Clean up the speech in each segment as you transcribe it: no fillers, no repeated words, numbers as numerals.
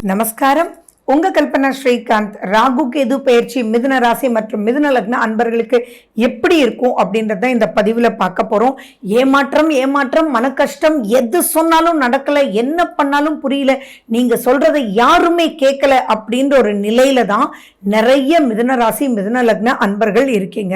நமஸ்காரம். உங்க கல்பனா ஸ்ரீகாந்த். ராகு கேது பயிற்சி மிதுன ராசி மற்றும் மிதுன லக்ன அன்பர்களுக்கு எப்படி இருக்கும் அப்படின்றத இந்த பதிவுல பார்க்க போறோம். ஏமாற்றம், மன கஷ்டம், எது சொன்னாலும் நடக்கல, என்ன பண்ணாலும் புரியல, நீங்க சொல்றதை யாருமே கேட்கல அப்படின்ற ஒரு நிலையில தான் நிறைய மிதுன ராசி மிதுன லக்ன அன்பர்கள் இருக்கீங்க.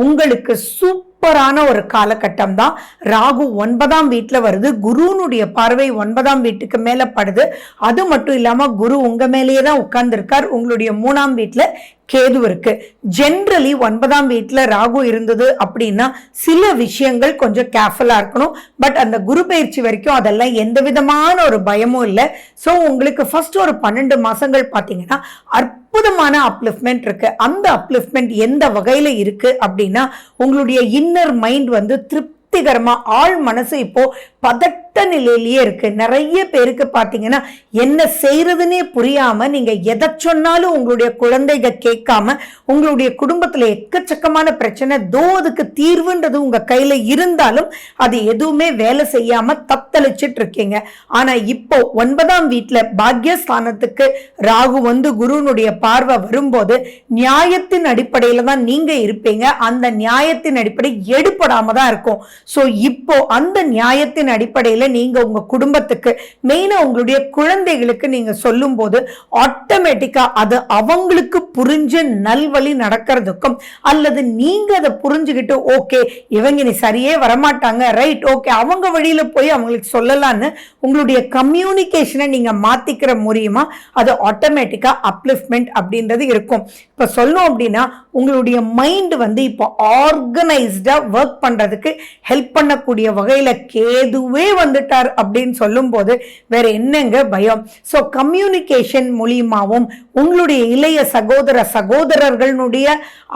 உங்களுக்கு சூப்பரான ஒரு காலகட்டம் தான். ராகு 9ஆம் வீட்டுல வருது. குருனுடைய பார்வை 9ஆம் வீட்டுக்கு மேல படுது. அது மட்டும் இல்லாம குரு உங்க மேலேயே தான் உட்கார்ந்துருக்கார். உங்களுடைய 3ஆம் வீட்டுல கேது இருக்கு. ஜென்ரலி 9ஆம் வீட்டுல ராகு இருந்தது அப்படின்னா சில விஷயங்கள் கொஞ்சம் கேர்ஃபுல்லா இருக்கணும். பட் அந்த குரு பயிற்சி வரைக்கும் அதெல்லாம் எந்த விதமான ஒரு பயமும் இல்லை. ஸோ உங்களுக்கு ஃபர்ஸ்ட் ஒரு 12 மாசங்கள் பார்த்தீங்கன்னா அற்புதமான அப்லிஃப்ட்மெண்ட் இருக்கு. அந்த அப்லிஃப்ட்மெண்ட் எந்த வகையில இருக்கு அப்படின்னா உங்களுடைய இன்னர் மைண்ட் வந்து திருப்திகரமா, ஆள் மனசு இப்போ பதட்ட நிலையிலேயே இருக்கு. நிறைய பேருக்கு பாத்தீங்கன்னா என்ன செய்யறதுன்னே புரியாம நீங்க எதை சொன்னாலும் உங்களுடைய குழந்தைங்க கேட்காம உங்களுடைய குடும்பத்துல எக்கச்சக்கமான பிரச்சனை, அதுக்கு தீர்வுன்றது உங்க கையில இருந்தாலும் அது எதுவுமே வேலை செய்யாம தத்தளிச்சிட்டு இருக்கீங்க. ஆனா இப்போ 9ஆம் வீட்டுல பாக்யஸ்தானத்துக்கு ராகு வந்து குருனுடைய பார்வை வரும்போது நியாயத்தின் அடிப்படையில தான் நீங்க இருப்பீங்க. அந்த நியாயத்தின் அடிப்படை எடுபடாம தான் இருக்கும். சோ இப்போ அந்த நியாயத்தின் அடிப்படையில நீங்க உங்க குடும்பத்துக்கு, மெயினா உங்களுடைய குழந்தைகளுக்கு நீங்க சொல்லும் போது ஆட்டோமேட்டிக்கா அது அவங்களுக்கு புரிஞ்ச நல்வழி நடக்கிறதுக்கும், அல்லது நீங்க அதை புரிஞ்சுக்கிட்டு ஓகே இவங்க நீ சரியே வரமாட்டாங்க, ரைட் ஓகே அவங்க வழியில போய் அவங்களுக்கு சொல்லலான்னு உங்களுடைய கம்யூனிகேஷனை நீங்க மாத்திக்கிற மூலியமா அது ஆட்டோமேட்டிக்கா அப்லிஃப்ட்மெண்ட் அப்படின்றது இருக்கும். இப்ப சொல்லணும் அப்படின்னா உங்களுடைய மைண்ட் வந்து இப்போ ஆர்கனைஸ்டா ஒர்க் பண்றதுக்கு ஹெல்ப் பண்ணக்கூடிய வகையில கேதுவே வந்துட்டார் அப்படின்னு சொல்லும் போது வேற என்னங்க பயம். சோ கம்யூனிகேஷன் மூலியமாவும் உங்களுடைய இளைய சகோதரர்களுடைய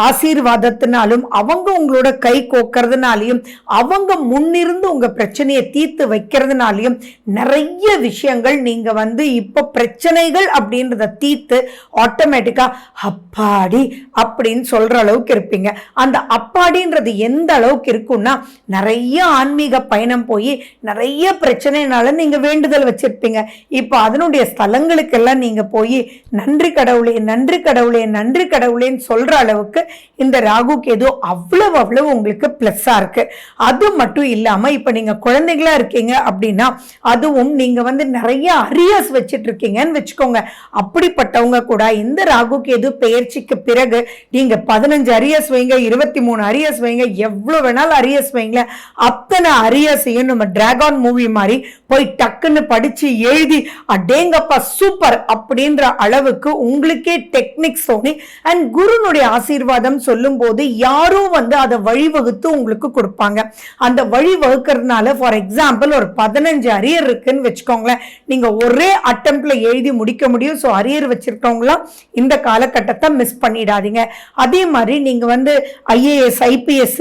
ஆசீர்வாதத்தினாலும் அவங்க உங்களோட கை கோக்கிறதுனாலையும் அவங்க முன்னிருந்து உங்க பிரச்சனையை தீர்த்து வைக்கிறதுனாலையும் நிறைய விஷயங்கள் நீங்க வந்து இப்ப பிரச்சனைகள் அப்படின்றத தீர்த்து ஆட்டோமேட்டிக்கா அப்பாடி அப்படின்னு சொல்ற அளவுக்கு இருப்பீங்க. அந்த அப்பாடின்றது எந்த அளவுக்கு இருக்கும்னா நிறைய ஆன்மீக பயணம் போய் நிறைய பிரச்சனைனால நீங்க வேண்டுதல் வச்சிருப்பீங்க. இப்ப அதனுடைய ஸ்தலங்களுக்கெல்லாம் நீங்க போய் நன்றி கடவுளே நன்றி கடவுளே நன்றி கடவுளேன்னு சொல்ற அளவுக்கு இந்த ராகு கேது அவ்வளவு உங்களுக்கு பிளஸ்ஸா இருக்கு. அது மட்டும் இல்லாம இப்ப நீங்க குழந்தைகளா இருக்கீங்க அப்படின்னா அதுவும் நீங்க வந்து நிறைய அரியர்ஸ் வச்சிட்டு இருக்கீங்கன்னு வச்சுக்கோங்க. அப்படிப்பட்டவங்க கூட இந்த ராகு கேது பெயர்ச்சிக்கு பிறகு நீங்க 15 அரியர்ஸ் வைங்க, 23 அரியர்ஸ் வைங்க, எவ்வளவு வேணாலும் அரியர்ஸ் வைங்க, அத்தனை அரியர்ஸையும் நம்ம டிராகன் மூவி மாதிரி போய் டக்குன்னு படிச்சு எழுதி அடேங்கப்பா சூப்பர் அப்படின்ற அளவுக்கு உங்களுக்கே டெக்னிக்ஸ் தோணி அண்ட் குருனுடைய ஆசீர்வாதம் சொல்லும் போது யாரும் வந்து அதை வழிவகுத்து உங்களுக்கு கொடுப்பாங்க. அந்த வழிவகுக்கிறதுனால ஃபார் எக்ஸாம்பிள் ஒரு 15 அரியர் இருக்குன்னு வச்சுக்கோங்களேன், நீங்க ஒரே அட்டெம்ப்ட்ல எழுதி முடிக்க முடியும். ஸோ அரியர் வச்சிருக்கவங்களாம் இந்த காலகட்டத்தை மிஸ் பண்ணிடாதீங்க. அதே மாதிரி நீங்க வந்து ஐஏஎஸ் ஐபிஎஸ்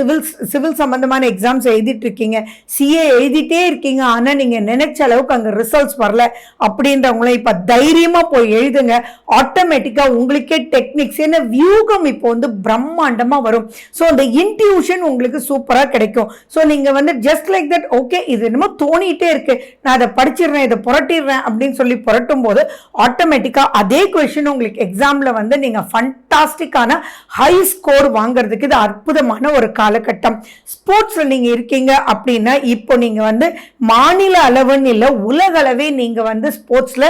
சிவில் சம்பந்தமான எக்ஸாம்ஸ் எழுதிட்டு இருக்கீங்க, சிஏ எழுதிட்டே இருக்கீங்க, ஆனா நீங்க நினைச்ச அளவுக்கு அங்க ரிசல்ட்ஸ் வரல அப்படின்றவங்கள இப்ப தைரியமா போய் எழுதுங்க. ஆட்டோமேட்டிக்கா உங்களுக்கே டெக்னிக்ஸ் என்ன வியூகம் இப்போ வந்து பிரம்மாண்டமா வரும். ஸோ அந்த இன்ட்யூஷன் உங்களுக்கு சூப்பரா கிடைக்கும். ஸோ நீங்க வந்து ஜஸ்ட் லைக் தட் ஓகே இது என்னமோ தோணிட்டே இருக்கு, நான் அதை படிச்சிடுறேன், இதை புரட்டிடுறேன் அப்படின்னு சொல்லி புரட்டும் போது ஆட்டோமேட்டிக்கா அதே கொஸ்டின் உங்களுக்கு எக்ஸாம்ல வந்து நீங்க ஃபண்டாஸ்டிக்கான ஹை ஸ்கோர் வாங்குறதுக்கு இது அற்புதமான ஒரு காலகட்டம். ஸ்போர்ட்ஸ்ல நீங்க இருக்கீங்க அப்படின்னா இப்போ நீங்க வந்து மாநில அளவுன்னு இல்லை உலக அளவே நீங்க வந்து ஸ்போர்ட்ஸ்ல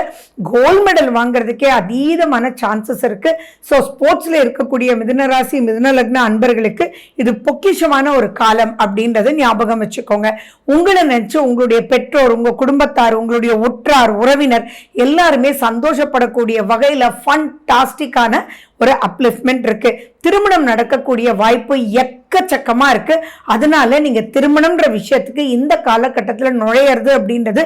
கோல்ட் மெடல் வாங்குறதுக்கே அதீதமான சான்சஸ் இருக்கு. ஸோ ஸ்போர்ட்ஸ்ல இருக்கக்கூடிய மிதுன ராசி மிதுன லக்ன அன்பர்களுக்கு இது பொக்கிஷமான ஒரு காலம் அப்படின்றத ஞாபகம் வச்சுக்கோங்க. உங்களை நினைச்சு உங்களுடைய பெற்றோர், உங்க குடும்பத்தார், உங்களுடைய உற்றார் உறவினர் எல்லாருமே சந்தோஷப்படக்கூடிய வகையில ஃபண்டாஸ்டிக்கான ஒரு அப்லிஃப்ட்மெண்ட் இருக்கு. திருமணம் நடக்கக்கூடிய வாய்ப்பு எக்கச்சக்கமா இருக்கு. அதனால நீங்க திருமணம்ன்ற விஷயத்துக்கு இந்த காலகட்டத்தில் நுழையிறது அப்படின்றது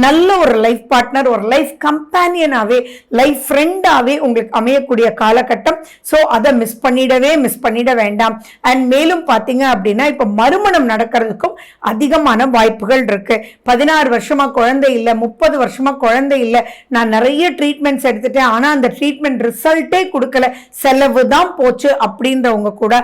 நல்ல ஒரு லைஃப் பார்ட்னர், ஒரு லைஃப் கம்பேனியனாவே, லைஃப் ஃப்ரெண்டாவே உங்களுக்கு அமையக்கூடிய காலகட்டம். ஸோ அதை மிஸ் பண்ணிட வேண்டாம். அண்ட் மேலும் பார்த்தீங்க அப்படின்னா இப்ப மறுமணம் நடக்கிறதுக்கும் அதிகமான வாய்ப்புகள் இருக்கு. 16 வருஷமா குழந்தை இல்லை, 30 வருஷமா குழந்தை இல்லை, நான் நிறைய ட்ரீட்மெண்ட்ஸ் எடுத்துட்டேன், ஆனா அந்த ட்ரீட்மெண்ட் ரிசல்ட்டே கொடுக்கல, செலவு தான் போச்சு அப்படின்றவங்க கூட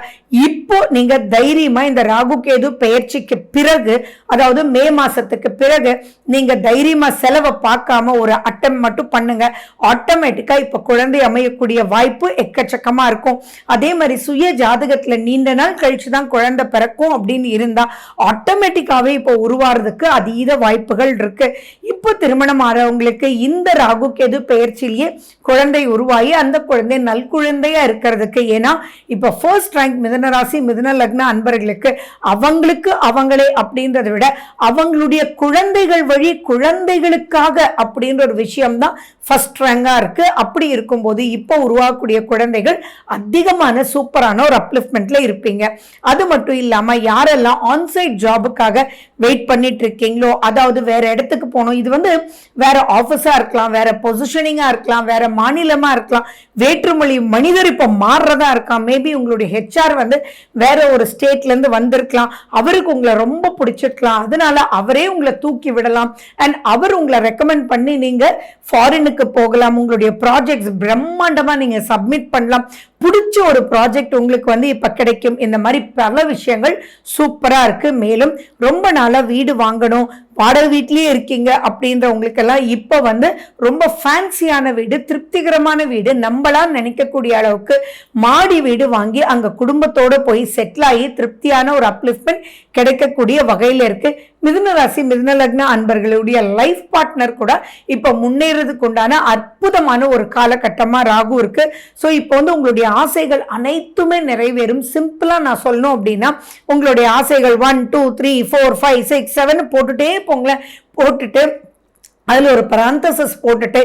இப்போ நீங்க தைரியமா இந்த ராகு கேது பெயர்ச்சிக்கு பிறகு, அதாவது மே மாசத்துக்கு பிறகு நீங்க தைரியமா செலவை பார்க்காம ஒரு அட்டம் மட்டும் பண்ணுங்க. ஆட்டோமேட்டிக்கா இப்ப குழந்தை அமையக்கூடிய வாய்ப்பு எக்கச்சக்கமா இருக்கும். அதே மாதிரி சுய ஜாதகத்துல நீண்ட நாள் கழிச்சுதான் குழந்தை பிறக்கும் அப்படின்னு இருந்தா ஆட்டோமேட்டிக்காவே இப்போ உருவாறதுக்கு அதீத வாய்ப்புகள் இருக்கு. இப்போ திருமணம் ஆறவங்களுக்கு இந்த ராகு கேது பெயர்ச்சியிலேயே குழந்தை உருவாகி அந்த குழந்தை நல் குழந்தையா இருக்கிறதுக்கு, ஏன்னா இப்ப ஃபர்ஸ்ட் ரேங்க் மிதுன ராசி மிதுன லக்ன அன்பர்களுக்கு அவங்களுக்கு அவங்களே அப்படின்றத விட அவங்களுடைய குழந்தைகள் வழி குழந்தைகளுக்காக அப்படின்ற ஒரு விஷயம் தான் ஃபர்ஸ்ட் ரேங்கா இருக்கு. அப்படி இருக்கும்போது இப்போ உருவாகக்கூடிய குழந்தைகள் அதிகமான சூப்பரான ஒரு அப்லிஃப்ட்மெண்ட்ல இருப்பீங்க. அது மட்டும் இல்லாம யாரெல்லாம் ஆன்சைட் ஜாபுக்காக வெயிட் பண்ணிட்டு இருக்கீங்களோ, அதாவது வேற இடத்துக்கு போகணும், இது வேற ஆபீஸா இருக்கலாம், வேற பொசிஷனிங்கா இருக்கலாம், வேற மாநிலமா இருக்கலாம், வேற்றுமொழி மனிதர் இப்ப மாறுறதா இருக்கலாம், மேபி உங்களுடைய ஹெச்ஆர் வேற ஒரு ஸ்டேட்ல இருந்து வந்திருக்கலாம், அவருக்கு உங்களை ரொம்ப பிடிச்சிருக்கலாம், அதனால அவரே உங்களை தூக்கி விடலாம் அண்ட் அவர் உங்களை ரெக்கமெண்ட் பண்ணி நீங்க ஃபாரினுக்கு போகலாம். உங்களுடைய ப்ராஜெக்ட்ஸ் பிரம்மாண்டமா நீங்க சப்மிட் பண்ணலாம். பிடிச்ச ஒரு ப்ராஜெக்ட் உங்களுக்கு இப்ப கிடைக்கும். இந்த மாதிரி பல விஷயங்கள் சூப்பரா இருக்கு. மேலும் ரொம்ப நாளா வீடு வாங்கணும், வாடகை வீட்லயே இருக்கீங்க அப்படின்ற உங்களுக்கு எல்லாம் இப்ப ரொம்ப ஃபேன்சியான வீடு, திருப்திகரமான வீடு, நம்மளா நினைக்கக்கூடிய அளவுக்கு மாடி வீடு வாங்கி அங்க குடும்பத்தோட போய் செட்டில் ஆகி திருப்தியான ஒரு அப்லிஃப்ட்மெண்ட் கிடைக்கக்கூடிய வகையில இருக்கு. மிதுன ராசி மிதுன லக்ன அன்பர்களுடைய லைஃப் பார்ட்னர் கூட இப்ப முன்னேறதுக்கு உண்டான அற்புதமான ஒரு காலகட்டமா ராகு இருக்கு. ஸோ இப்போ உங்களுடைய ஆசைகள் அனைத்துமே நிறைவேறும். சிம்பிளா நான் சொல்லணும் அப்படின்னா உங்களுடைய ஆசைகள் 1 2 3 4 5 6 7 போட்டுட்டே போங்களேன். போட்டுட்டு அதுல ஒரு பராந்தசிஸ் போட்டுட்டு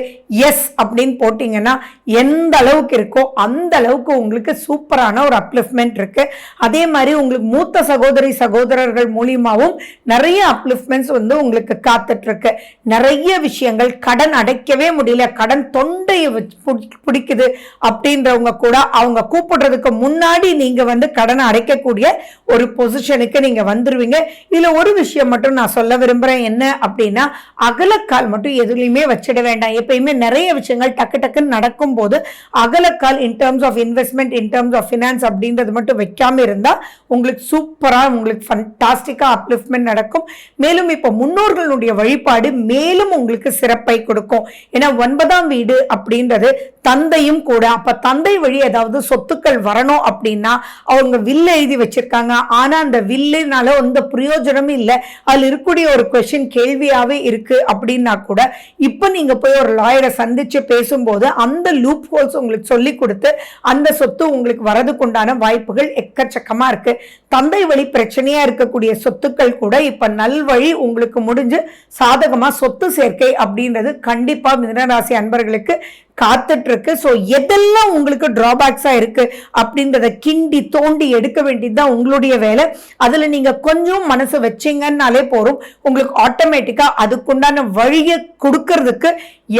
எஸ் அப்படின்னு போட்டீங்கன்னா எந்த அளவுக்கு இருக்கோ அந்த அளவுக்கு உங்களுக்கு சூப்பரான ஒரு அப்லிஃப்ட்மெண்ட் இருக்கு. அதே மாதிரி உங்களுக்கு மூத்த சகோதரி சகோதரர்கள் மூலியமாவும் நிறைய அப்லிஃப்ட்மெண்ட்ஸ் உங்களுக்கு காத்துட்டு இருக்கு. நிறைய விஷயங்கள் கடன் அடைக்கவே முடியல, கடன் தொண்டையை பிடிக்குது அப்படின்றவங்க கூட அவங்க கூப்பிடுறதுக்கு முன்னாடி நீங்க கடனை அடைக்கக்கூடிய ஒரு பொசிஷனுக்கு நீங்க வந்துருவீங்க. இதுல ஒரு விஷயம் மட்டும் நான் சொல்ல விரும்புறேன், என்ன அப்படின்னா அகலக்கால் மட்டும் எதுலையுமே வச்சிட வேண்டாம். எப்பயுமே நிறைய விஷயங்கள் டக்கு டக்குன்னு நடக்கும் போது அகலக்கால் in terms of investment, in terms of finance அப்படின்றது மட்டும் வைக்காம இருந்தா உங்களுக்கு சூப்பரா உங்களுக்கு ஃபண்டாஸ்டிக்கா அப்லிஃப்ட்மெண்ட் நடக்கும். மேலும் இப்போ முன்னோர்களுடைய வழிபாடு மேலும் உங்களுக்கு சிறப்பை கொடுக்கும். ஏன்னா 9ஆம் வீடு அப்படின்றது தந்தையும் கூட. அப்ப தந்தை வழி ஏதாவது சொத்துக்கள் வரணும் அப்படின்னா அவங்க வில்லு எழுதி வச்சிருக்காங்க, ஆனா அந்த வில்லுனால எந்த பிரயோஜனமும் இல்லை, அதுல இருக்கக்கூடிய ஒரு கொஸ்டின் கேள்வியாவே இருக்கு அப்படின்னா கூட இப்ப நீங்க போய் ஒரு லாயரை சந்திச்சு பேசும்போது அந்த லூப் ஹோல்ஸ் உங்களுக்கு சொல்லி கொடுத்து அந்த சொத்து உங்களுக்கு வரதுக்குண்டான வாய்ப்புகள் எக்கச்சக்கமா இருக்கு. தந்தை வழி பிரச்சனையா இருக்கக்கூடிய சொத்துக்கள் கூட இப்ப நல்வழி உங்களுக்கு முடிஞ்சு சாதகமா சொத்து சேர்க்கை அப்படின்றது கண்டிப்பா மிதுனராசி அன்பர்களுக்கு காத்துட்டு இருக்கு. ஸோ எதெல்லாம் உங்களுக்கு டிராபேக்ஸா இருக்கு அப்படின்றத கிண்டி தோண்டி எடுக்க வேண்டியதுதான் உங்களுடைய வேலை. அதுல நீங்க கொஞ்சம் மனசு வச்சீங்கன்னாலே போறோம், உங்களுக்கு ஆட்டோமேட்டிக்கா அதுக்குண்டான வழியை கொடுக்கறதுக்கு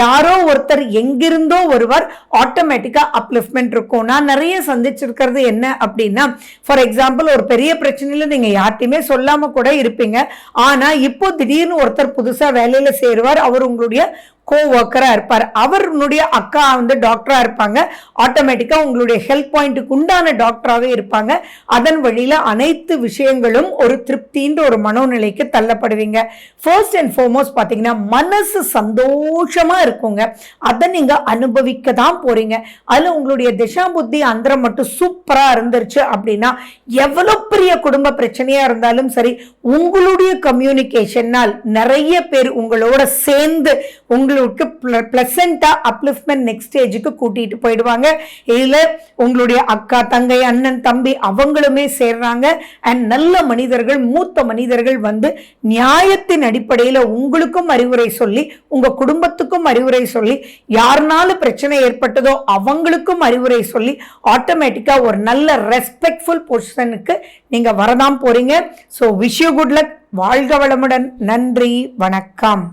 யாரோ ஒருத்தர் எங்கிருந்தோ வருவார். ஆட்டோமேட்டிக்கா அப்லிஃப்ட்மெண்ட் இருக்கும். நான் நிறைய சந்திச்சிருக்கிறது என்ன அப்படின்னா, ஃபார் எக்ஸாம்பிள் ஒரு பெரிய பிரச்சனையில நீங்க யார்ட்டையுமே சொல்லாம கூட இருப்பீங்க, ஆனா இப்போ திடீர்னு ஒருத்தர் புதுசா வேலையில சேருவார், அவர் உங்களுடைய கோவர்க்கரா இருப்பார், அவருடைய அக்கா டாக்டரா இருப்பாங்க, ஆட்டோமேட்டிக்கா உங்களுடைய ஹெல்த் பாயிண்ட்டுக்கு உண்டான டாக்டராகவே இருப்பாங்க. அதன் வழியில அனைத்து விஷயங்களும் ஒரு திருப்தின்ற ஒரு மனோநிலைக்கு தள்ளப்படுவீங்க. ஃபர்ஸ்ட் அண்ட் ஃபார்மோஸ்ட் பாத்தீங்கன்னா மனசு சந்தோஷமா இருக்குங்க, அதை நீங்க அனுபவிக்க தான் போறீங்க. அதுல உங்களுடைய திசா புத்தி அந்தரம் மட்டும் சூப்பரா இருந்துருச்சு அப்படின்னா எவ்வளவு பெரிய குடும்ப பிரச்சனையா இருந்தாலும் சரி, உங்களுடைய கம்யூனிகேஷனால் நிறைய பேர் உங்களோட சேர்ந்து உங்களுக்கு பிளசண்டா அப்லிஃப்ட்மெண்ட் நெக்ஸ்ட் ஸ்டேஜுக்கு கூட்டிட்டு போயிடுவாங்க. இதுல உங்களுடைய அக்கா தங்கை அண்ணன் தம்பி அவங்களுமே சேர்றாங்க. அண்ட் நல்ல மனிதர்கள் மூத்த மனிதர்கள் நியாயத்தின் அடிப்படையில் உங்களுக்கும் அறிவுரை சொல்லி உங்க குடும்பத்துக்கும் அறிவுரை சொல்லி யாருனாலும் பிரச்சனை ஏற்பட்டதோ அவங்களுக்கும் அறிவுரை சொல்லி ஆட்டோமேட்டிக்கா ஒரு நல்ல ரெஸ்பெக்ட்ஃபுல் பொசிஷனுக்கு நீங்க வரதான் போறீங்க. So wish you good luck. வாழ்க வளமுடன். நன்றி, வணக்கம்.